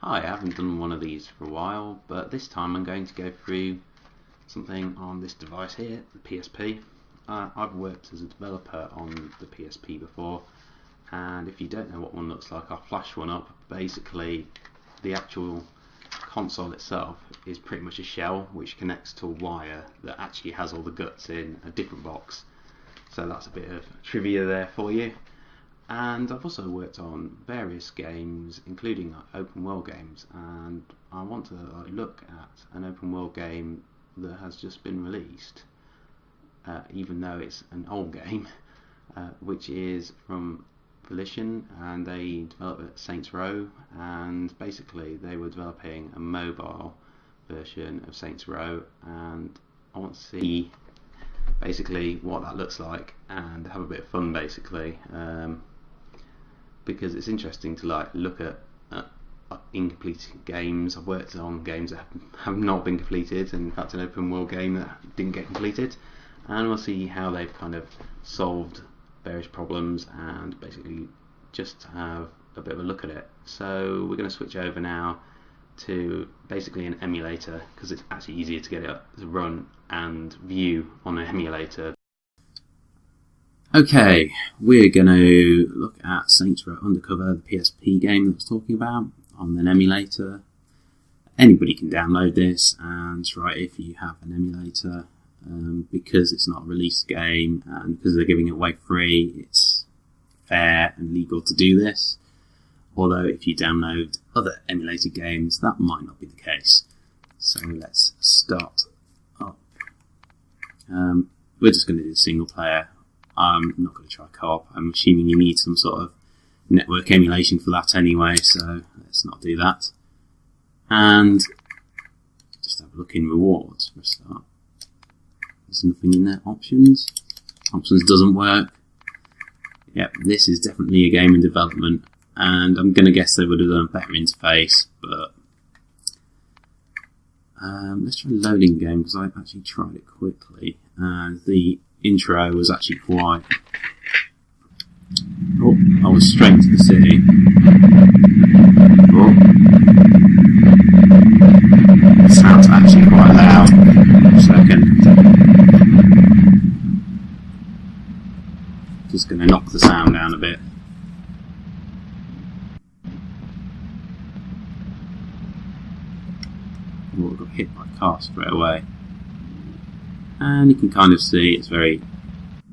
Hi, I haven't done one of these for a while, but this time I'm going to go through something on this device here, the PSP. I've worked as a developer on the PSP before, and if you don't know what one looks like, I'll flash one up. Basically, the actual console itself is pretty much a shell which connects to a wire that actually has all the guts in a different box. So that's a bit of trivia there for you. And I've also worked on various games, including open world games, and I want to look at an open world game that has just been released, even though it's an old game, which is from Volition, and they developed it at Saints Row, and basically they were developing a mobile version of Saints Row, and I want to see basically what that looks like and have a bit of fun basically. Because it's interesting to look at incomplete games. I've worked on games that have not been completed, and in fact an open world game that didn't get completed, and we'll see how they've kind of solved various problems and basically just have a bit of a look at it. So we're going to switch over now to basically an emulator, because it's actually easier to get it to run and view on an emulator. Okay, we're going to look at Saints Row Undercover, the PSP game that I was talking about, on an emulator. Anybody can download this and try it if you have an emulator, because it's not a released game and because they're giving it away free, it's fair and legal to do this. Although if you download other emulated games, that might not be the case. So let's start up. We're just going to do single player. I'm not going to try co-op. I'm assuming you need some sort of network emulation for that anyway, so let's not do that. And just have a look in rewards for a start. There's nothing in there. Options. Options doesn't work. Yep, this is definitely a game in development, and I'm going to guess they would have done a better interface, but let's try loading game, because I actually tried it quickly, and the intro was actually quite... Oh, I was straight to the city. Oh. It sounds actually quite loud. A second. Just going to knock the sound down a bit. Oh, I got hit by a car straight away. And you can kind of see it's very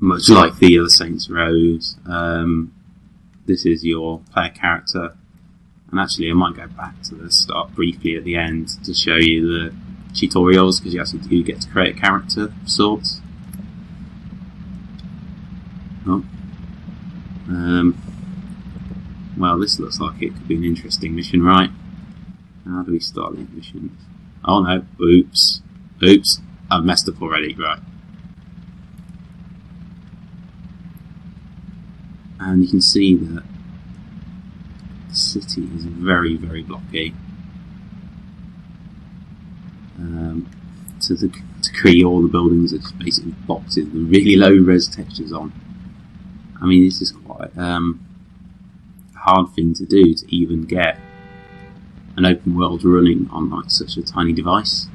much like the other Saints Rows. This is your player character, and actually I might go back to the start briefly at the end to show you the tutorials, because you actually do get to create a character of sorts. Oh. Well, this looks like it could be an interesting mission, right? How do we start the mission? Oh no, oops. I've messed up already, right. And you can see that the city is very, very blocky. To create all the buildings are just basically boxes with really low res textures on. I mean, this is quite a hard thing to do, to even get an open world running on like such a tiny device.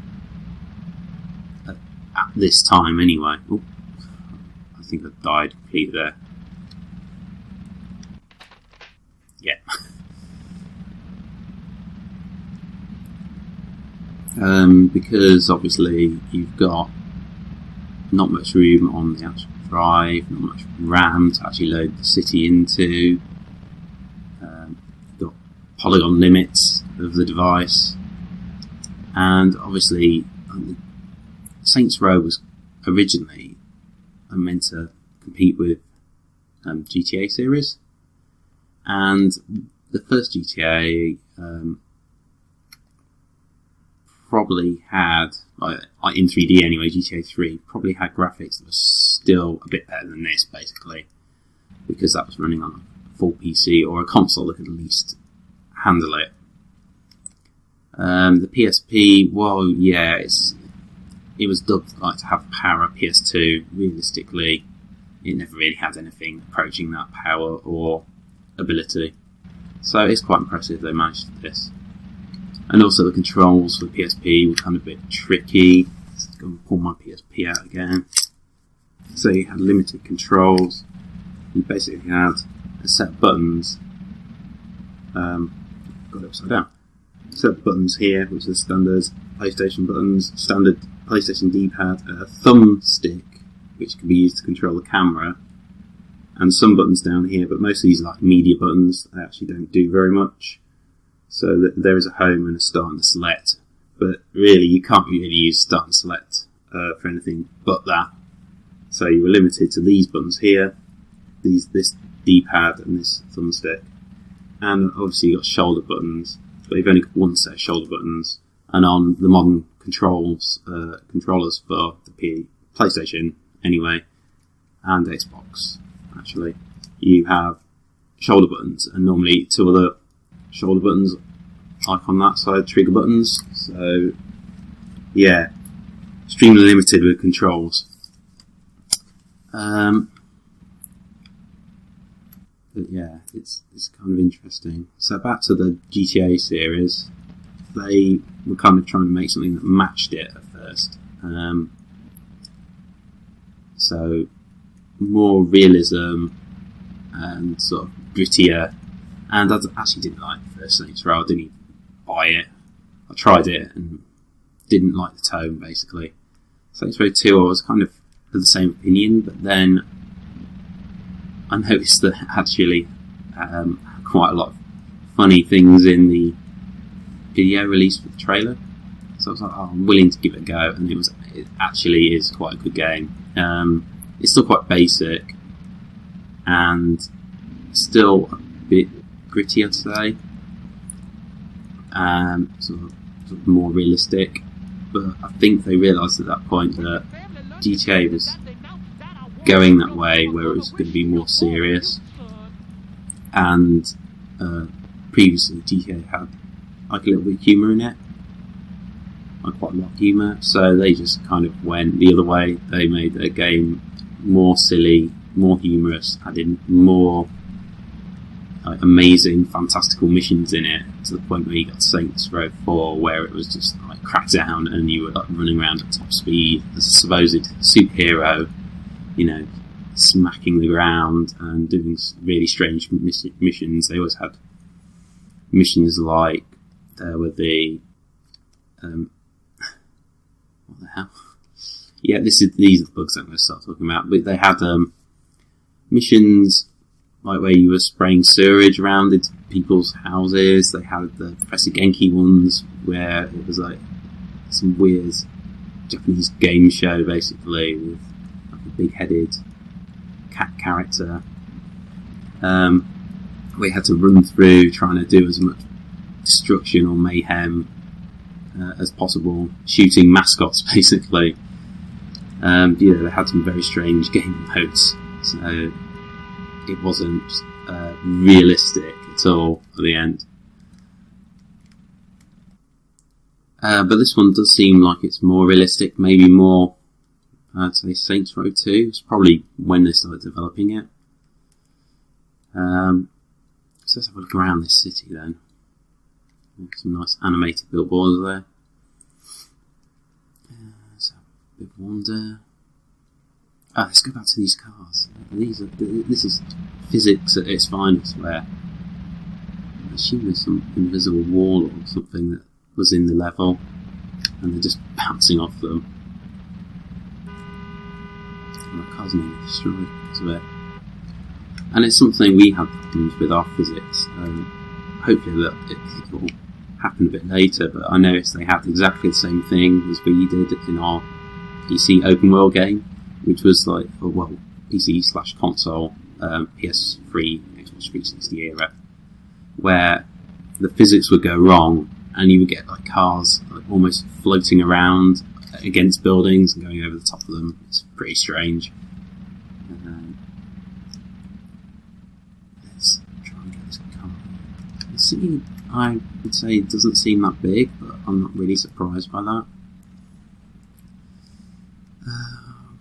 At this time anyway. Oh, I think I died completely there. Yeah. Because obviously you've got not much room on the actual drive, not much RAM to actually load the city into. You've got polygon limits of the device, and obviously Saints Row was originally meant to compete with GTA series, and the first GTA probably had, like in 3D anyway, GTA 3 probably had graphics that were still a bit better than this, basically, because that was running on a full PC or a console that could at least handle it. The PSP, well, yeah, it was dubbed like to have power PS2. Realistically, it never really had anything approaching that power or ability. So it's quite impressive they managed this. And also the controls for the PSP were kind of a bit tricky. Let's go and pull my PSP out again. So you had limited controls. You basically had a set of buttons. Got it upside down. Set of buttons here, which are standard PlayStation buttons, standard PlayStation D-pad, a thumbstick, which can be used to control the camera, and some buttons down here, but most of these are like media buttons. They actually don't do very much. So there is a home and a start and a select, but really you can't really use start and select for anything but that. So you were limited to these buttons here, this D-pad and this thumbstick, and obviously you've got shoulder buttons, but you've only got one set of shoulder buttons. And on the modern controllers for the PlayStation anyway, and Xbox actually, you have shoulder buttons, and normally two other shoulder buttons like on that side, trigger buttons. So yeah, extremely limited with controls. But yeah, it's kind of interesting. So back to the GTA series, they were kind of trying to make something that matched it at first. So more realism and sort of grittier. And I actually didn't like the first Saints Row. I didn't even buy it. I tried it and didn't like the tone, basically. Saints Row 2, I was kind of of the same opinion, but then I noticed that actually quite a lot of funny things in the video released for the trailer. So I was like, oh, I'm willing to give it a go, and it actually is quite a good game. It's still quite basic and still a bit gritty, I'd say. Sort of more realistic, but I think they realised at that point that GTA was going that way, where it was going to be more serious, and previously GTA had like a little bit of humour in it, like quite a lot of humour, so they just kind of went the other way. They made their game more silly, more humorous, added more amazing, fantastical missions in it, to the point where you got Saints Row 4, where it was just like crackdown and you were like running around at top speed as a supposed superhero, you know, smacking the ground and doing really strange missions. They always had missions like there were the what the hell? Yeah, these are the bugs I'm going to start talking about. But they had missions like where you were spraying sewage around into people's houses. They had the Professor Genki ones where it was like some weird Japanese game show, basically, with like a big-headed cat character. We had to run through trying to do as much destruction or mayhem as possible, shooting mascots, basically. They had some very strange game modes, so it wasn't realistic at all at the end. But this one does seem like it's more realistic, maybe more, I'd say Saints Row 2. It's probably when they started developing it. So let's have a look around this city then. Some nice animated billboards there. Let's have a bit of wander. Let's go back to these cars. This is physics at its finest, where I assume there's some invisible wall or something that was in the level, and they're just bouncing off them. My car's nearly destroyed because of it. And it's something we have problems with our physics. Hopefully that it will happen a bit later, but I noticed they had exactly the same thing as we did in our PC open world game, which was like, PC/console, PS3, Xbox 360 era, where the physics would go wrong and you would get like cars like almost floating around against buildings and going over the top of them. It's pretty strange. Let's try and get this car. The city, I would say, doesn't seem that big, but I'm not really surprised by that.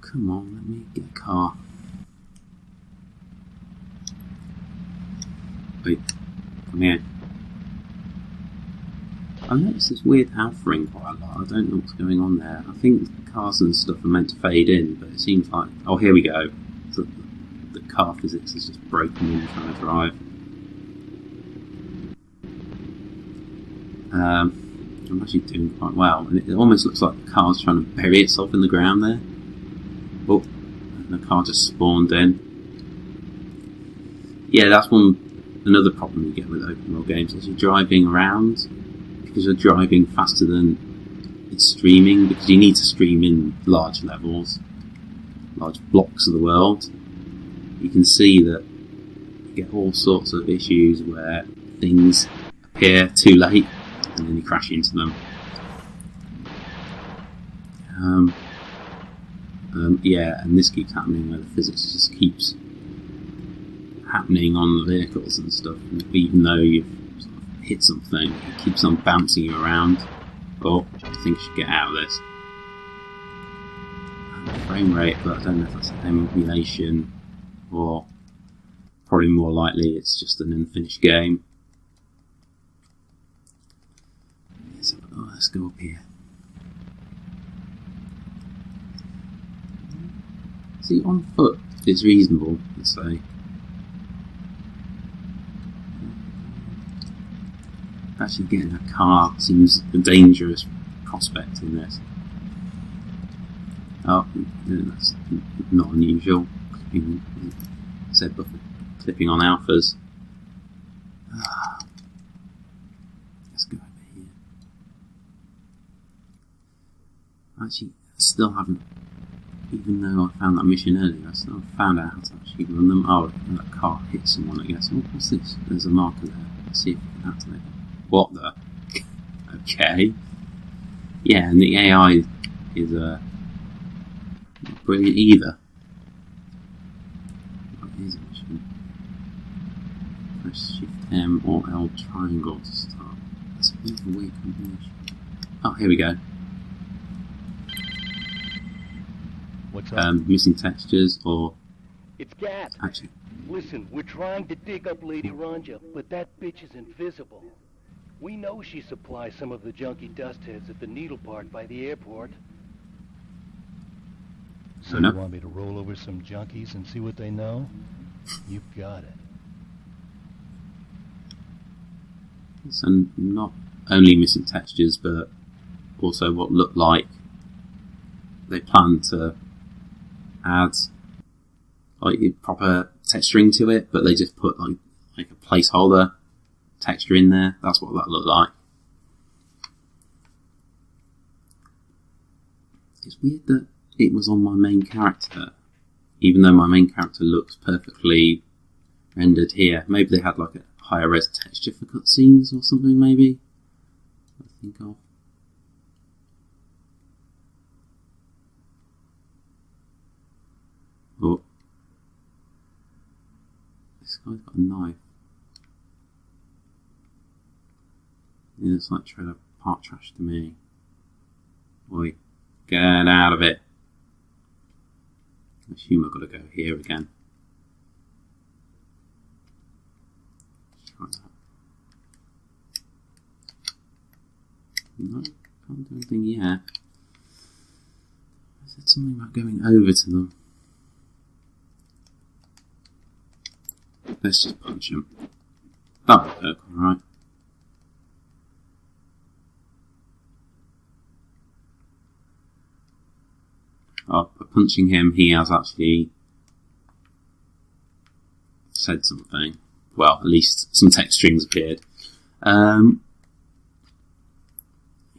Come on, let me get a car. Wait, come here. I noticed this weird alphaing quite a lot. I don't know what's going on there. I think cars and stuff are meant to fade in, but it seems like... Oh, here we go. The car physics is just broken when you're trying to drive. I'm actually doing quite well, and it almost looks like the car's trying to bury itself in the ground there. Oh, and the car just spawned in. Yeah, that's another problem you get with open world games, is you're driving around, because you're driving faster than it's streaming, because you need to stream in large levels, large blocks of the world. You can see that you get all sorts of issues where things appear too late and then you crash into them. Yeah, and this keeps happening where the physics just keeps happening on the vehicles and stuff, and even though you've sort of hit something, it keeps on bouncing you around. Oh, I think I should get out of this. Frame rate, but I don't know if that's emulation or probably more likely it's just an unfinished game. So, let's go up here. See, on foot it's reasonable, let's say. Actually getting a car seems a dangerous prospect in this. Oh, that's not unusual. Said before, clipping on alphas. Let's go over here. Actually, I still haven't, even though I found that mission earlier, I still haven't found out how to actually run them. Oh, that car hit someone, I guess. Oh, what's this? There's a marker there. Let's see if we can activate it. What the? Okay. Yeah, and the AI is not brilliant either. What is it? Press Shift M or L triangle to start. That's a bit of a weird combination. Oh, here we go. What's up? Missing textures or... It's Gat. Actually... Listen, we're trying to dig up Lady Ranja, but that bitch is invisible. We know she supplies some of the junky dust heads at the Needle Park by the airport. So you want me to roll over some junkies and see what they know? You've got it. So not only missing textures, but also what looked like they plan to add like proper texturing to it, but they just put like a placeholder texture in there. That's what that looked like. It's weird that it was on my main character, even though my main character looks perfectly rendered here. Maybe they had like a higher res texture for cutscenes or something, maybe. I think of. Oh. This guy's got a knife. It looks like trailer park trash to me. Oi, get out of it. I assume I've got to go here again. Try that. No, can't do anything yet. I said something about going over to them. Let's just punch him. That'll work, alright. Oh, by punching him, he has actually said something. Well, at least some text strings appeared.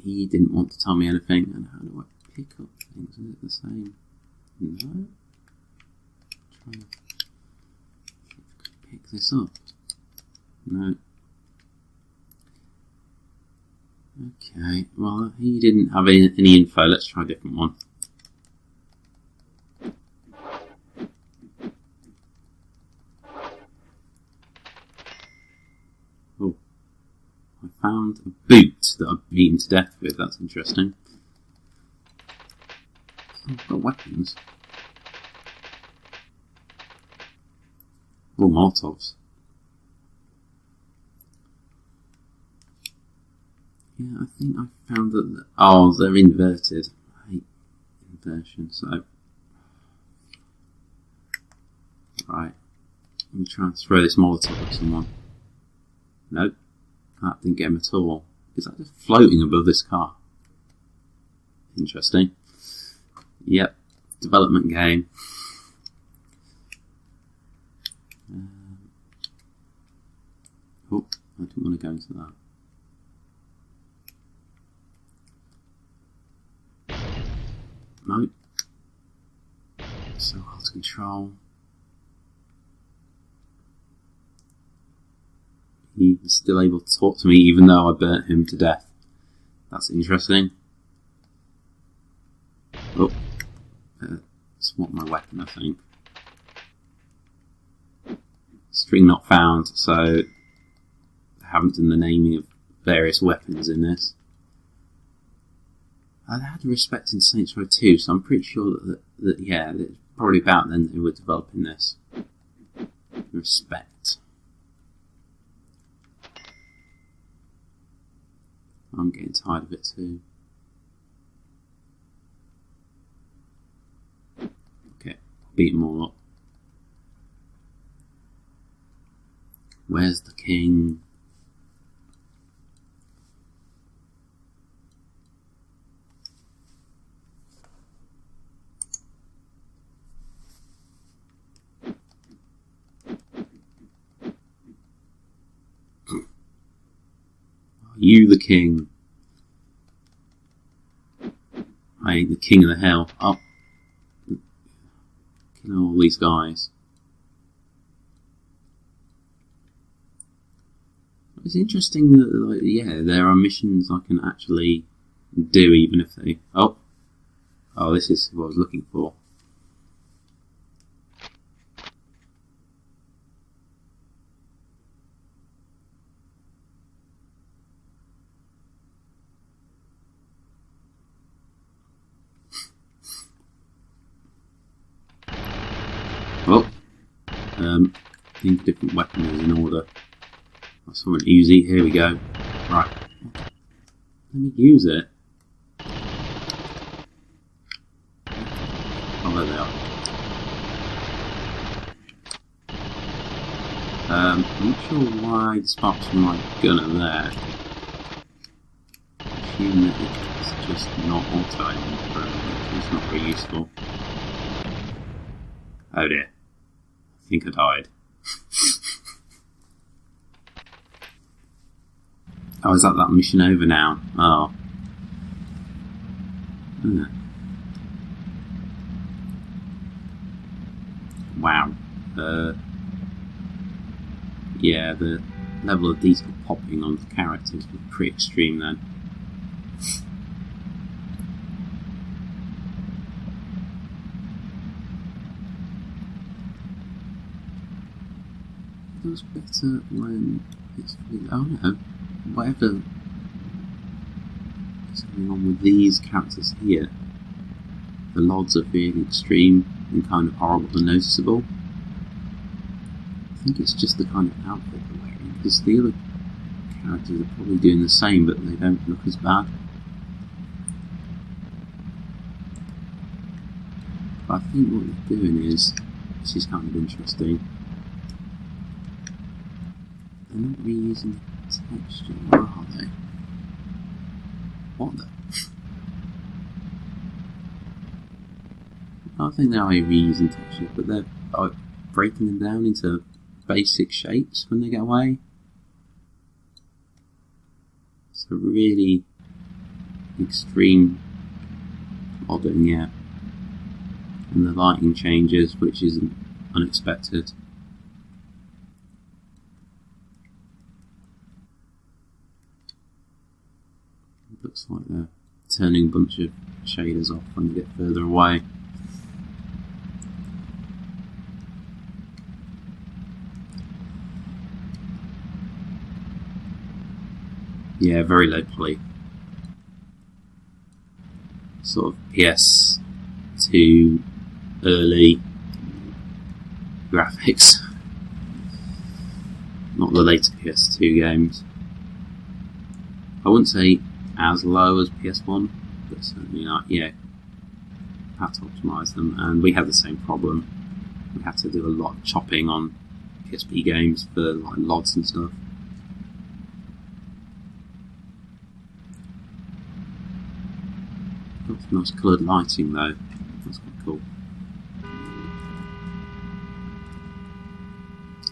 He didn't want to tell me anything. And how do I pick up things? Is it the same? No. Try to pick this up. No. Okay. Well, he didn't have any info. Let's try a different one. I found a boot that I've beaten to death with. That's interesting. I've got weapons. Oh, Molotovs. Yeah, I think I found that... Oh, they're inverted. I hate inversion, so... Right. Let me try and throw this Molotov at someone. Nope. That didn't get him at all. Is that just floating above this car? Interesting. Yep. Development game. Oh, I didn't want to go into that. Nope. So hard to control. He's still able to talk to me even though I burnt him to death. That's interesting. Oh. Swap my weapon, I think. String not found, so I haven't done the naming of various weapons in this. I had respect in Saints Row 2, so I'm pretty sure that yeah, it's probably about then they were developing this. Respect. I'm getting tired of it too. Okay, beat them all up. Where's the king? You the king. I ain't the king of the hell. Oh. Killing all these guys. It's interesting that, like, yeah, there are missions I can actually do even if they... Oh. Oh, this is what I was looking for. Oh, I think different weapons in order. I saw an Uzi, here we go. Right, let me use it. Oh, there they are. I'm not sure why the sparks from my gun are there. I assume that it's just not auto-aiming, but it's not very useful. Oh dear. I think I died. Oh, is that mission over now? Oh. Wow. Yeah, the level of detail popping on the characters was pretty extreme then. It feels better when it's... Oh no. Whatever is going on with these characters here, the LODs are really extreme and kind of horrible and noticeable. I think it's just the kind of outfit they're wearing, because the other characters are probably doing the same, but they don't look as bad. But I think what they're doing is, this is kind of interesting, they're not reusing texture. Where are they? What the? I think they are reusing textures, but they're breaking them down into basic shapes when they get away. So really extreme modding, yeah. And the lighting changes, which is unexpected. Looks like they're turning a bunch of shaders off when they get further away. Yeah, very low poly. Sort of PS2 early graphics. Not the later PS2 games. I wouldn't say as low as PS1, but certainly not. Yeah, had to optimise them, and we had the same problem. We had to do a lot of chopping on PSP games for like LODs and stuff. Got some nice coloured lighting though. That's quite cool.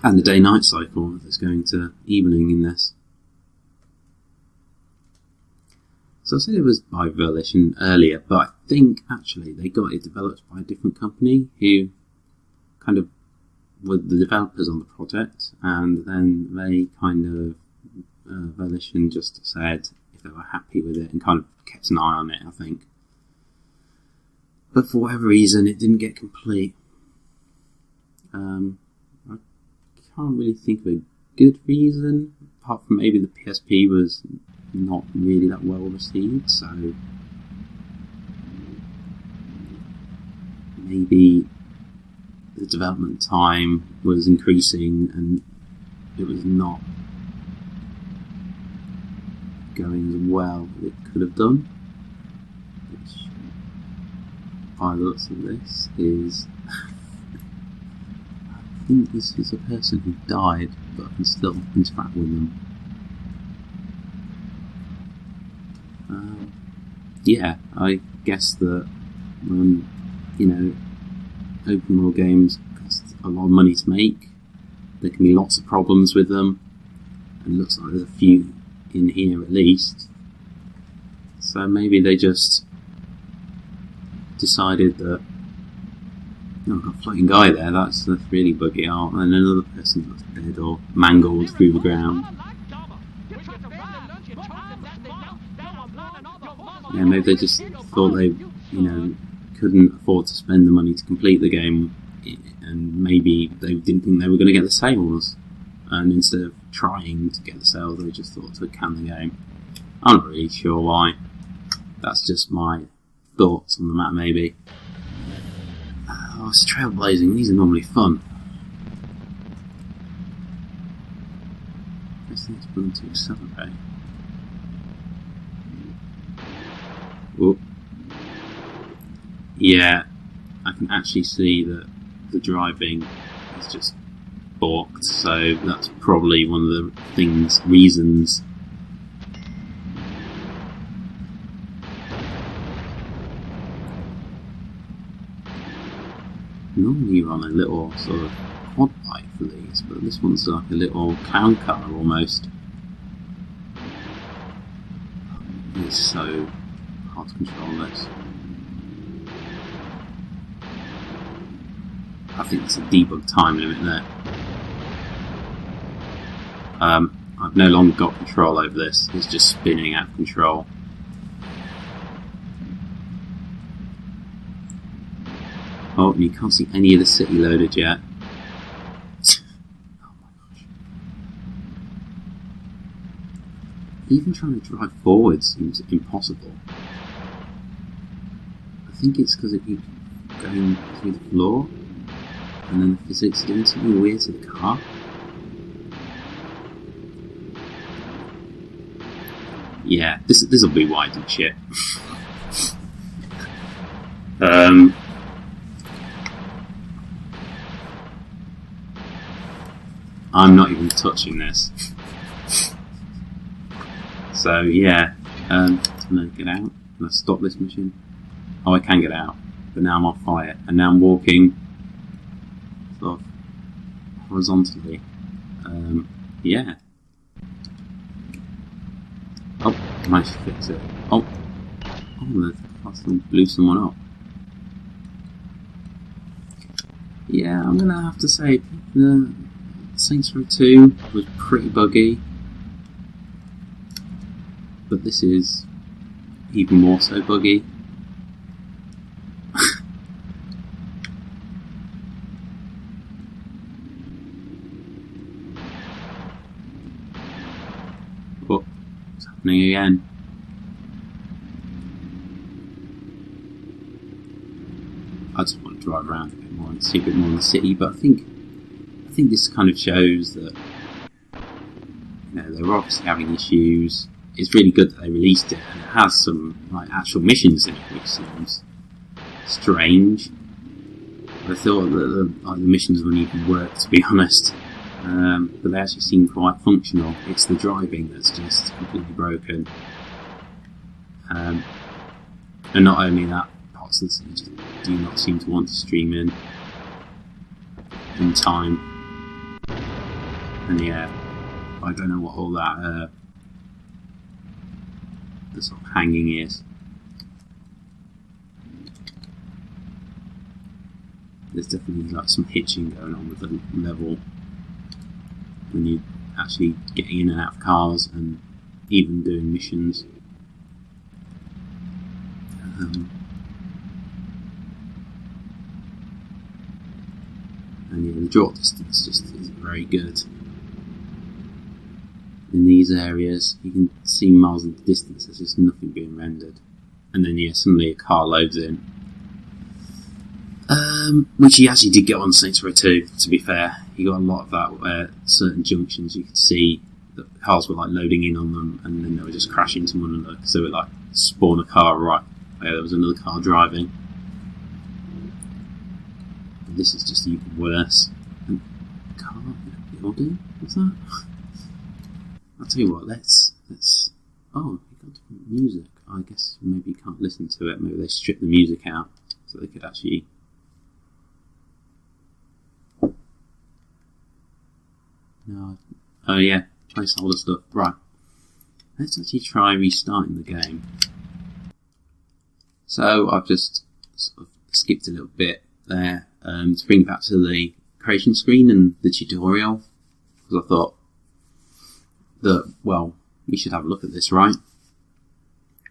And the day-night cycle that's going to evening in this. So I said it was by Volition earlier, but I think actually they got it developed by a different company who kind of were the developers on the project, and then they kind of Volition just said if they were happy with it and kind of kept an eye on it, I think. But for whatever reason, it didn't get complete. I can't really think of a good reason, apart from maybe the PSP was not really that well received, so maybe the development time was increasing and it was not going as well as it could have done, which by the looks of this is I think this is a person who died, but I can still interact with them. Yeah, I guess that when, open world games cost a lot of money to make, there can be lots of problems with them, and it looks like there's a few in here at least. So maybe they just decided that, I've got a floating guy there, that's really buggy out, and another person that's dead or mangled through the ground. Yeah, maybe they just thought they, couldn't afford to spend the money to complete the game, and maybe they didn't think they were going to get the sales, and instead of trying to get the sales, they just thought to can the game. I'm not really sure why. That's just my thoughts on the matter, maybe. It's trailblazing. These are normally fun. Press this button to accelerate. Whoop. Yeah, I can actually see that the driving is just balked, so that's probably one of the reasons. Normally you're on a little sort of quad bike for these, but this one's like a little clown car almost. It's so hard to control this. I think it's a debug time limit there. I've no longer got control over this, it's just spinning out of control. Oh, and you can't see any of the city loaded yet. Oh my gosh. Even trying to drive forward seems impossible. I think it's because it keeps going through the floor, and then the physics are doing something weird to the car. Yeah, this will be why I did shit. I'm not even touching this. So yeah, I'm gonna get out. Can I stop this mission? Oh, I can get out, but now I'm on fire, and now I'm walking sort of horizontally. Yeah. Oh, I managed to fix it. Oh, the castle blew someone up. Yeah, I'm gonna have to say the Saints Row 2 was pretty buggy, but this is even more so buggy. Oh, it's happening again. I just want to drive around a bit more and see a bit more of the city, but I think this kind of shows that they were obviously having issues it's really good that they released it, and it has some like actual missions in it, which seems strange. I thought that the missions wouldn't even work, to be honest, but they actually seem quite functional. It's the driving that's just completely broken, and not only that, parts that you just do not seem to want to stream in time. And yeah, I don't know what all that the sort of hanging is. There's definitely like some hitching going on with the level when you actually getting in and out of cars and even doing missions. And yeah, the draw distance just isn't very good. In these areas, you can see miles in the distance, there's just nothing being rendered. And then yeah, suddenly a car loads in. Which he actually did get on Saints Row 2, to be fair. He got a lot of that where certain junctions you could see that cars were like loading in on them and then they were just crashing into one another. So it like spawn a car right where there was another car driving. But this is just even worse. And car building? What's that? I'll tell you what, let's oh, you got different music. I guess maybe you can't listen to it. Maybe they stripped the music out so they could actually. No. Oh yeah, placeholder stuff. Right. Let's actually try restarting the game. So I've just sort of skipped a little bit there to bring back to the creation screen and the tutorial, because I thought that, well, we should have a look at this, right?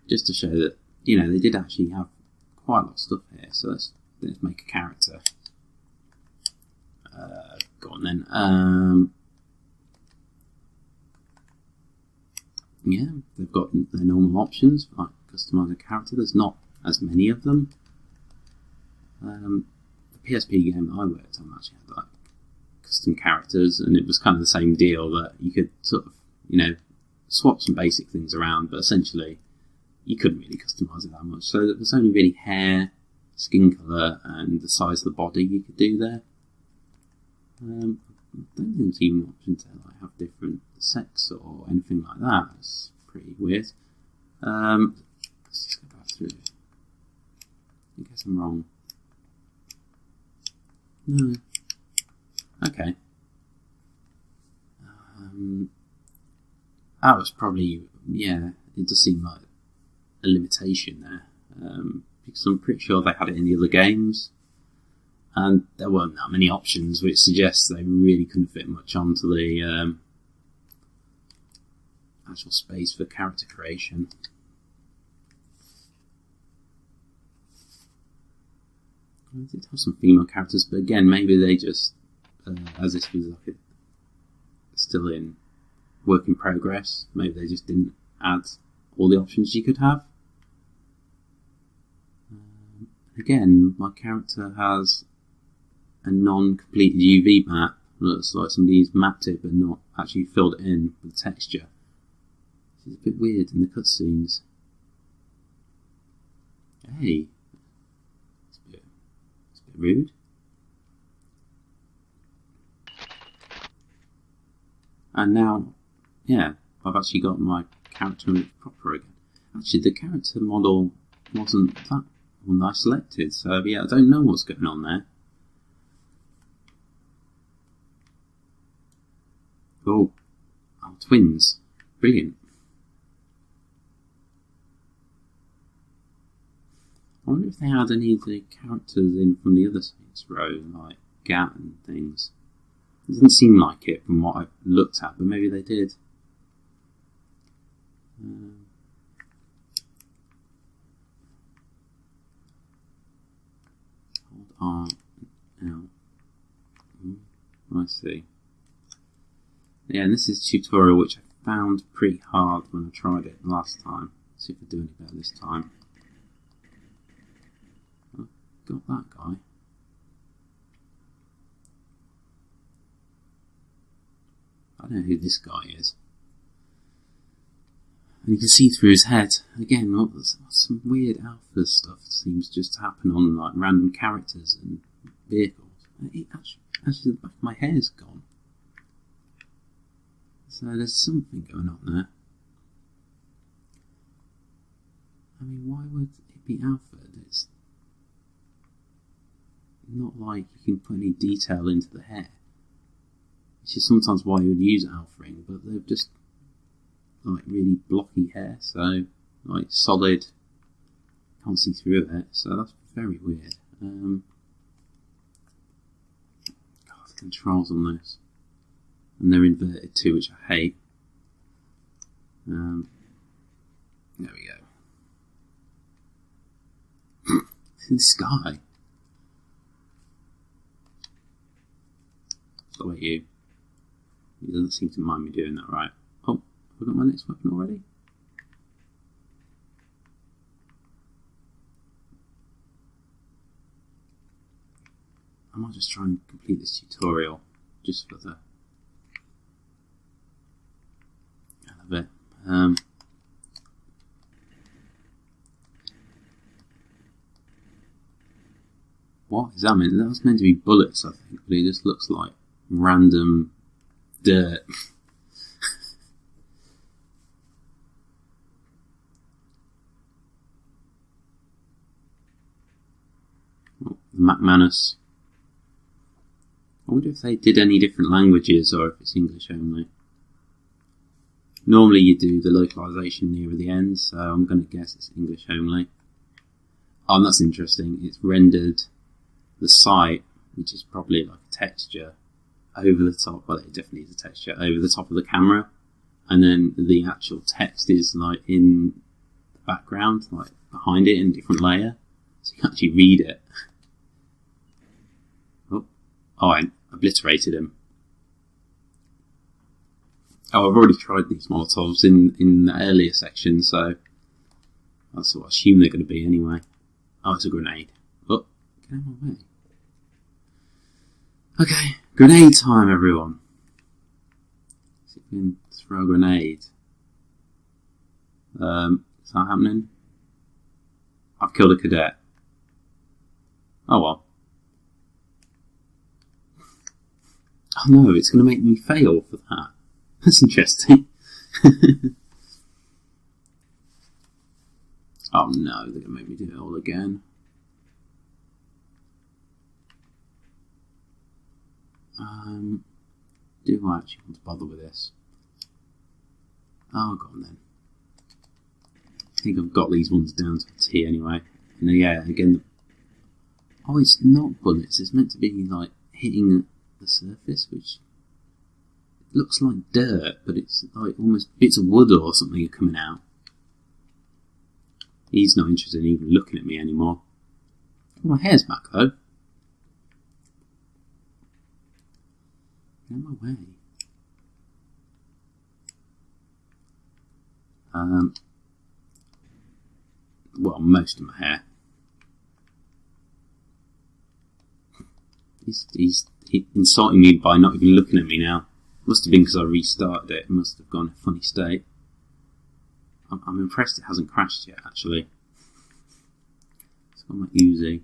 Just to show that, you know, they did actually have quite a lot of stuff here. So let's make a character. Go on then. Yeah, they've got their normal options, like customise a character. There's not as many of them. The PSP game that I worked on actually had like custom characters, and it was kind of the same deal that you could sort of, you know, swap some basic things around, but essentially you couldn't really customise it that much. So there was only really hair, skin colour, and the size of the body you could do there. I don't think there's even an option to like have different sex or anything like that. It's pretty weird. Let's just go back through. I guess I'm wrong. No. Okay. That was probably, yeah, it does seem like a limitation there. Because I'm pretty sure they had it in the other games. And there weren't that many options, which suggests they really couldn't fit much onto the actual space for character creation. I did have some female characters, but again, maybe they just, as this was like still in work in progress, maybe they just didn't add all the options you could have. Again, my character has a non-completed UV map. Looks like somebody's mapped it but not actually filled it in with texture. It's a bit weird in the cutscenes. Hey, it's a bit rude. And now, yeah, I've actually got my character proper again. Actually, the character model wasn't that one I selected, so yeah, I don't know what's going on there. Oh, twins. Brilliant. I wonder if they had any of the characters in from the other Saints Row, like Gat and things. It doesn't seem like it from what I've looked at, but maybe they did. Hold on. I see. Yeah, and this is a tutorial which I found pretty hard when I tried it last time. Let's see if I do any better this time. Oh, got that guy. I don't know who this guy is. And you can see through his head. Again, some weird alpha stuff seems just to happen on like random characters and vehicles. Actually, the back of my hair's gone. So there's something going on there. I mean, why would it be alpha? It's not like you can put any detail into the hair. Which is sometimes why you would use alphaing, but they're just like really blocky hair, so like solid, can't see through it, so that's very weird. God, the controls on this, and they're inverted too, which I hate. There we go. This guy. So you. He doesn't seem to mind me doing that, right? Oh, have I got my next weapon already? I might just try and complete this tutorial just for the hell of it. What is that mean? That was meant to be bullets, I think, but it just looks like random dirt. Oh, the McManus. I wonder if they did any different languages or if it's English only. Normally you do the localization near the end, so I'm going to guess it's English only. Oh, and that's interesting. It's rendered the site, which is probably like a texture, over the top. Well, it definitely is a texture over the top of the camera, and then the actual text is like in the background, like behind it in a different layer, so you can actually read it. Oh, I obliterated him. Oh, I've already tried these Molotovs in the earlier section, so that's what I assume they're going to be anyway. Oh, it's a grenade. Oh, get out of my way. Okay, grenade time, everyone. See if we can throw a grenade. Is that happening? I've killed a cadet. Oh well. Oh no, it's going to make me fail for that. That's interesting. Oh no, they're going to make me do it all again. Do I actually want to bother with this? Oh, go on then. I think I've got these ones down to a T anyway. And yeah, again, oh, it's not bullets. It's meant to be like hitting the surface, which looks like dirt, but it's like almost bits of wood or something are coming out. He's not interested in even looking at me anymore. Oh, my hair's back though. Get out of my way. Well, most of my hair. He's insulting me by not even looking at me now. Must have been because I restarted it. It must have gone in a funny state. I'm impressed it hasn't crashed yet, actually. It's got my Uzi.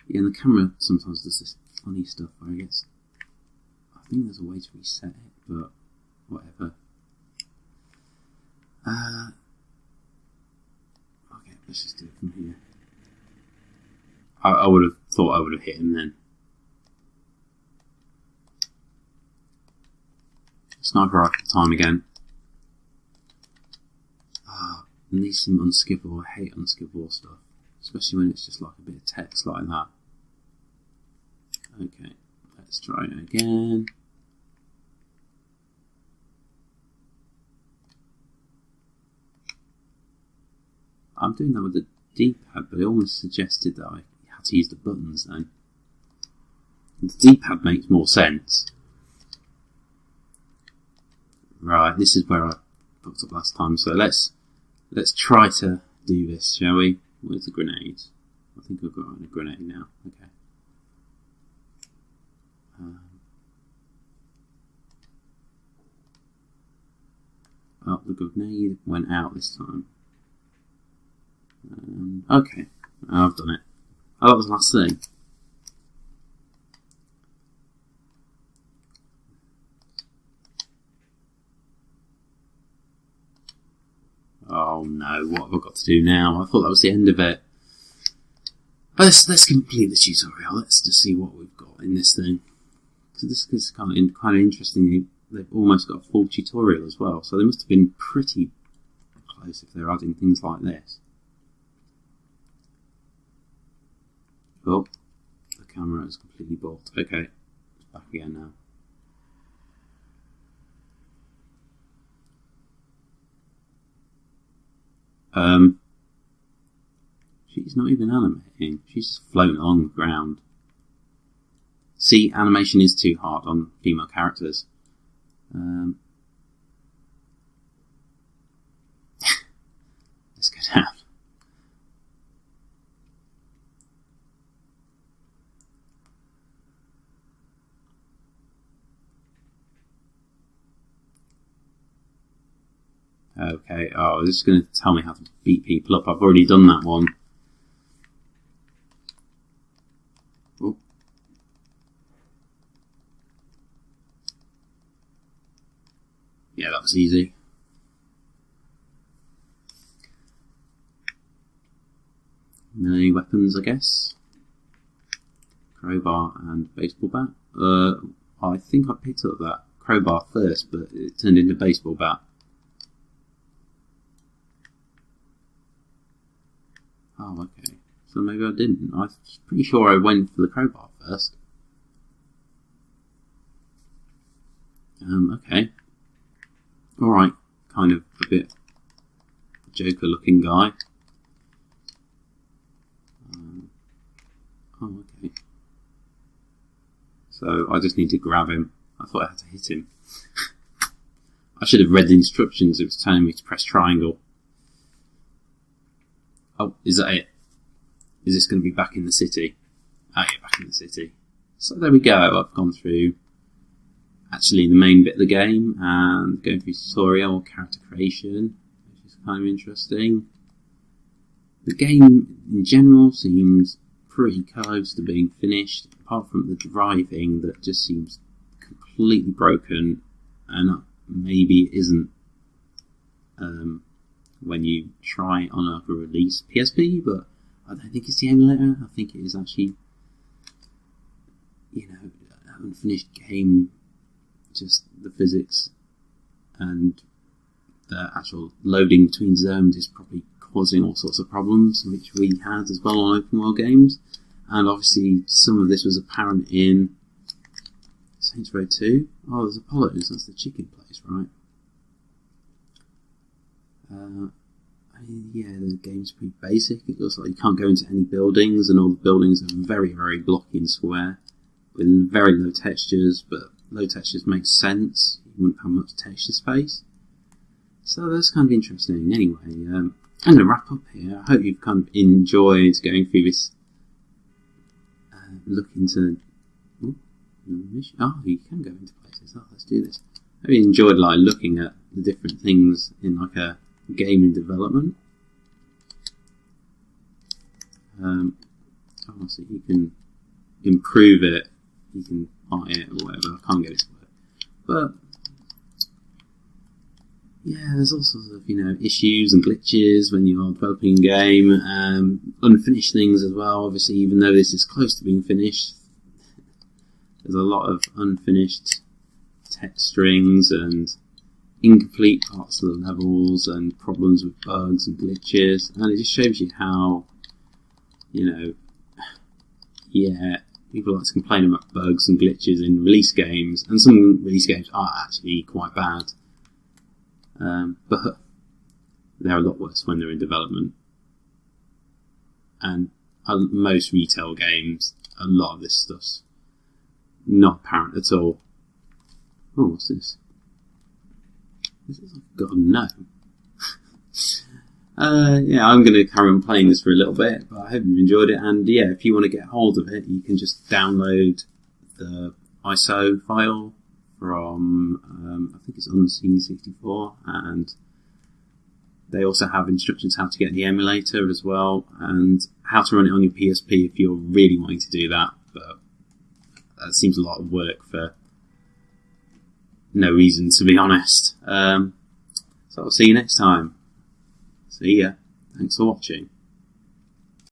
Yeah, and the camera sometimes does this funny stuff where it gets... I think there's a way to reset it, but whatever. Okay, let's just do it from here. I would have thought I would have hit him then. Sniper rifle time again. And these seem unskippable. I hate unskippable stuff. Especially when it's just like a bit of text like that. Okay, let's try it again. I'm doing that with the D-pad, but it almost suggested that I had to use the buttons then. The D-pad makes more sense. Right, this is where I fucked up last time, so let's try to do this, shall we? Where's the grenades? I think I've got a grenade now. Okay. Oh, the grenade went out this time. Okay, I've done it. Oh, that was the last thing. Oh no, what have I got to do now? I thought that was the end of it. Let's complete the tutorial. Let's just see what we've got in this thing. So this is kind of interesting. They've almost got a full tutorial as well. So they must have been pretty close if they're adding things like this. Oh, the camera is completely blocked. Okay, it's back again now. She's not even animating. She's just floating along the ground. See, animation is too hard on female characters. Let's go down. Okay, oh, this is going to tell me how to beat people up. I've already done that one. Oh. Yeah, that was easy. Melee weapons, I guess. Crowbar and baseball bat. I think I picked up that crowbar first, but it turned into baseball bat. Oh, okay. So maybe I didn't. I was pretty sure I went for the crowbar first. Okay. Alright. Kind of a bit Joker looking guy. Oh, okay. So I just need to grab him. I thought I had to hit him. I should have read the instructions. It was telling me to press triangle. Oh, is that it? Is this going to be back in the city? Oh yeah, back in the city. So there we go, I've gone through actually the main bit of the game and going through tutorial, character creation, which is kind of interesting. The game in general seems pretty close to being finished, apart from the driving that just seems completely broken and maybe isn't when you try on a release PSP, but I don't think it's the emulator. I think it is actually, you know, an unfinished game. Just the physics and the actual loading between zones is probably causing all sorts of problems, which we had as well on open world games. And obviously some of this was apparent in Saints Row 2. Oh, there's Apollo's, that's the chicken place, right? I mean, yeah, the game's pretty basic. It looks like you can't go into any buildings, and all the buildings are very, very blocky and square, with very low textures, but low textures make sense. You wouldn't have much texture space. So that's kind of interesting. Anyway, I'm going to wrap up here. I hope you've kind of enjoyed going through this look into... Oh, you can go into places. Oh, let's do this. I really enjoyed like looking at the different things in like a game in development. So you can improve it, you can buy it or whatever. I can't get it to work, but yeah, there's all sorts of, you know, issues and glitches when you're developing a game, unfinished things as well. Obviously, even though this is close to being finished, there's a lot of unfinished text strings and incomplete parts of the levels and problems with bugs and glitches, and it just shows you how, you know, yeah, people like to complain about bugs and glitches in release games, and some release games are actually quite bad, but they're a lot worse when they're in development. And most retail games, a lot of this stuff's not apparent at all. Oh, what's this? This is like got a no. Yeah, I'm going to carry on playing this for a little bit, but I hope you've enjoyed it. And yeah, if you want to get hold of it, you can just download the ISO file from, I think it's Unseen64, and they also have instructions how to get the emulator as well, and how to run it on your PSP if you're really wanting to do that, but that seems a lot of work for no reason, to be honest. So I'll see you next time. See ya. Thanks for watching.